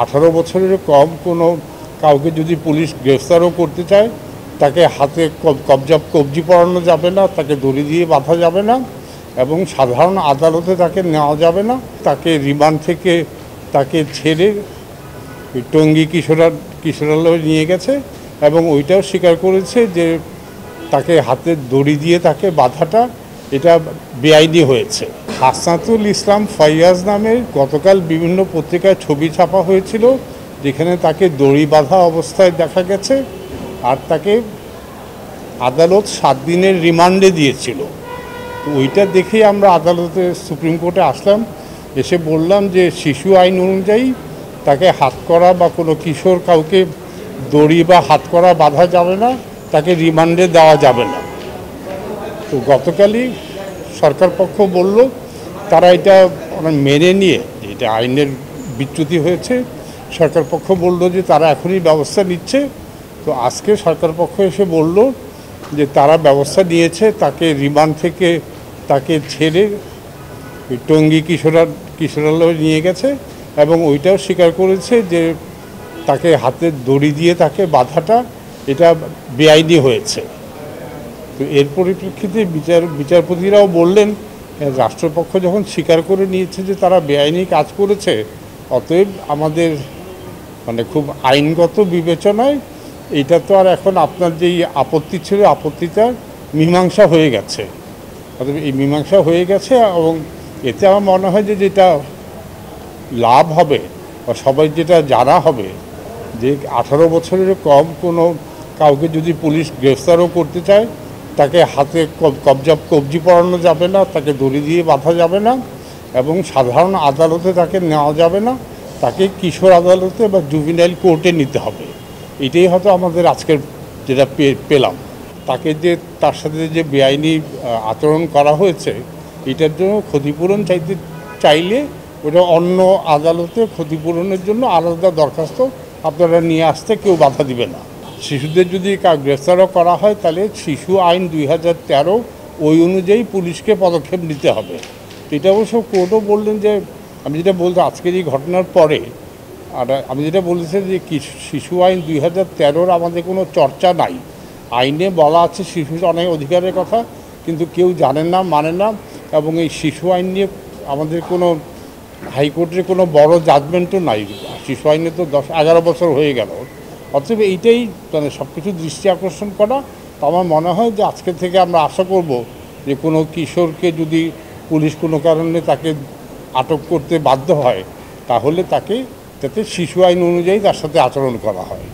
18 বছরের কম কোনো কাউকে যদি পুলিশ গ্রেফতারও করতে চায়, তাকে হাতে কবজি পরানো যাবে না, তাকে দড়ি দিয়ে বাঁধা যাবে না এবং সাধারণ আদালতে তাকে নেওয়া যাবে না। তাকে রিমান্ড থেকে তাকে ছেড়ে টঙ্গী কিশোরালয়ে নিয়ে গেছে এবং ওইটাও স্বীকার করেছে যে তাকে হাতে দড়ি দিয়ে তাকে বাঁধাটা এটা বেআইনি হয়েছে। হাসনাতুল ইসলাম ফাইয়াজ নামের গতকাল বিভিন্ন পত্রিকায় ছবি ছাপা হয়েছিল, যেখানে তাকে দড়ি বাঁধা অবস্থায় দেখা গেছে আর তাকে আদালত 7 দিনের রিমান্ডে দিয়েছিল। তো ওইটা দেখেই আমরা আদালতে সুপ্রিম কোর্টে আসলাম, এসে বললাম যে শিশু আইন অনুযায়ী তাকে হাতকড়া বা কোনো কিশোর কাউকে দড়ি বা হাতকড়া বাঁধা যাবে না, তাকে রিমান্ডে দেওয়া যাবে না। তো গতকালই সরকার পক্ষ বলল তারা এটা মেনে নিয়ে, এটা আইনের বিচ্যুতি হয়েছে, সরকার পক্ষ বলল যে তারা এখনই ব্যবস্থা নিচ্ছে। তো আজকে সরকার পক্ষ এসে বলল যে তারা ব্যবস্থা নিয়েছে, তাকে রিমান্ড থেকে তাকে ছেড়ে টঙ্গী কিশোরালয়ে নিয়ে গেছে এবং ওইটাও স্বীকার করেছে যে তাকে হাতে দড়ি দিয়ে তাকে বাঁধাটা এটা বেআইনি হয়েছে। তো এর পরিপ্রেক্ষিতে বিচারপতিরাও বললেন, রাষ্ট্রপক্ষ যখন স্বীকার করে নিয়েছে যে তারা বেআইনি কাজ করেছে, অতএব আমাদের খুব আইনগত বিবেচনায় এটা তো আর এখন আপনার যেই আপত্তি ছিল, আপত্তিটা মীমাংসা হয়ে গেছে। অতএব এই মীমাংসা হয়ে গেছে এবং এতে আমার মনে হয় যে যেটা লাভ হবে বা সবাই যেটা জানা হবে যে 18 বছরের কম কোনো কাউকে যদি পুলিশ গ্রেফতারও করতে চায়, তাকে হাতে কবজি পরানো যাবে না, তাকে দড়ি দিয়ে বাঁধা যাবে না এবং সাধারণ আদালতে তাকে নেওয়া যাবে না, তাকে কিশোর আদালতে বা জুভিনাইল কোর্টে নিতে হবে। এটাই হয়তো আমাদের আজকের যেটা পেলাম। তাকে যে তার সাথে যে বেআইনি আচরণ করা হয়েছে, এটার জন্য ক্ষতিপূরণ চাইলে ওটা অন্য আদালতে ক্ষতিপূরণের জন্য আলাদা দরখাস্ত আপনারা নিয়ে আসতে কেউ বাধা দিবে না। শিশুদের যদি গ্রেফতারও করা হয়, তাহলে শিশু আইন 2013 ওই অনুযায়ী পুলিশকে পদক্ষেপ নিতে হবে। এটা অবশ্য কোর্টও বললেন যে, আমি যেটা বলতে আজকের এই ঘটনার পরে আর আমি যেটা বলেছি যে শিশু আইন 2013 আমাদের কোনো চর্চা নাই। আইনে বলা আছে শিশুর অনেক অধিকারের কথা, কিন্তু কেউ জানেন না, মানে না এবং এই শিশু আইন নিয়ে আমাদের কোনো হাইকোর্টের কোনো বড় জাজমেন্টও নাই। শিশু আইনে তো 10-11 বছর হয়ে গেল। অতএব এইটাই সব কিছু দৃষ্টি আকর্ষণ করা। তো আমার মনে হয় যে আজকে থেকে আমরা আশা করব যে কোনো কিশোরকে যদি পুলিশ কোনো কারণে তাকে আটক করতে বাধ্য হয়, তাহলে তাতে শিশু আইন অনুযায়ী তার সাথে আচরণ করা হয়।